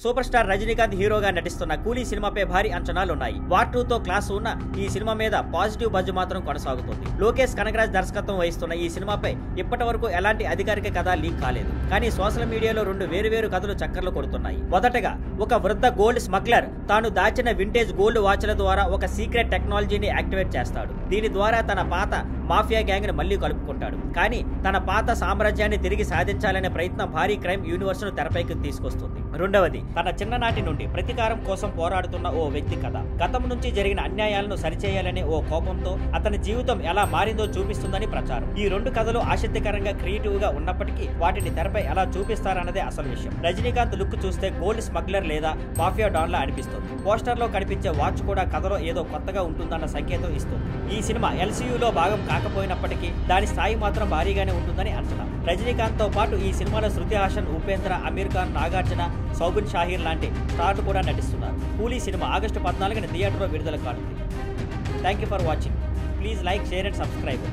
Super star Rajinikanth హీరోగా నటిస్తున్న కూలీ సినిమాపై భారీ అంచనాలున్నాయి. వార్ 2తో క్లాస్ ఉన్న ఈ సినిమా మీద పాజిటివ్ బజ్ మాత్రం కొనసాగుతుంది. లోకేష్ కనగరాజ్ దర్శకత్వం వహిస్తున్న ఈ సినిమాపై ఇప్పటి వరకు ఎలాంటి అధికారిక కథ లీక్ కాలేదు. కానీ సోషల్ మీడియాలో రెండు వేరువేరు కథలు చక్కర్లు కొడుతున్నాయి. మొదటగా ఒక వృద్ధ గోల్డ్ స్మగ్లర్ తాను దాచిన వింటేజ్ గోల్డ్ వాచ్ల ద్వారా ఒక సీక్రెట్ టెక్నాలజీని యాక్టివేట్ చేస్తాడు. దీని ద్వారా తన పాత మాఫియా గ్యాంగ్ ని మళ్లీ కలుపుకుంటాడు. కానీ తన పాత సామ్రాజ్యాన్ని తిరిగి సాధించాలనే ప్రయత్నం భారీ క్రైమ్ యూనివర్స్ ను తెరపైకి తీసుకొస్తుంది. రెండవది తన చిన్ననాటి నుండి ప్రతీకారం కోసం పోరాడుతున్న ఓ వ్యక్తి కథ. గతం నుంచి జరిగిన అన్యాయాలను సరిచేయాలనే ఓ కోపంతో అతని జీవితం ఎలా మారిందో చూపిస్తుందని ప్రచారం. ఈ రెండు కథలు ఆసక్తికరంగా క్రియేటివ్ గా ఉన్నప్పటికీ వాటిని తెరపై ఎలా చూపిస్తారన్నదే అసలు విషయం. రజనీకాంత్ లుక్ చూస్తే గోల్డ్ స్మగ్లర్ లేదా మాఫియా డాన్ లా అనిపిస్తుంది. పోస్టర్ లో కనిపించే వాచ్ కూడా కథలో ఏదో కొత్తగా ఉంటుందన్న సంకేతం ఇస్తుంది. ఈ సినిమా ఎల్సీయూలో భాగం కాకపోయినప్పటికీ దాని స్థాయి మాత్రం భారీగానే ఉంటుందని అంచనా. రజనీకాంత్ తో పాటు ఈ సినిమాలో శృతి హాసన్, ఉపేంద్ర, అమీర్ ఖాన్, నాగార్జున, సౌబిన్ షాహీర్ లాంటి స్టార్లు కూడా నటిస్తున్నారు. కూలీ సినిమా ఆగస్టు 14న థియేటర్లో విడుదల కానుంది. Thank you for watching. Please like, share and subscribe.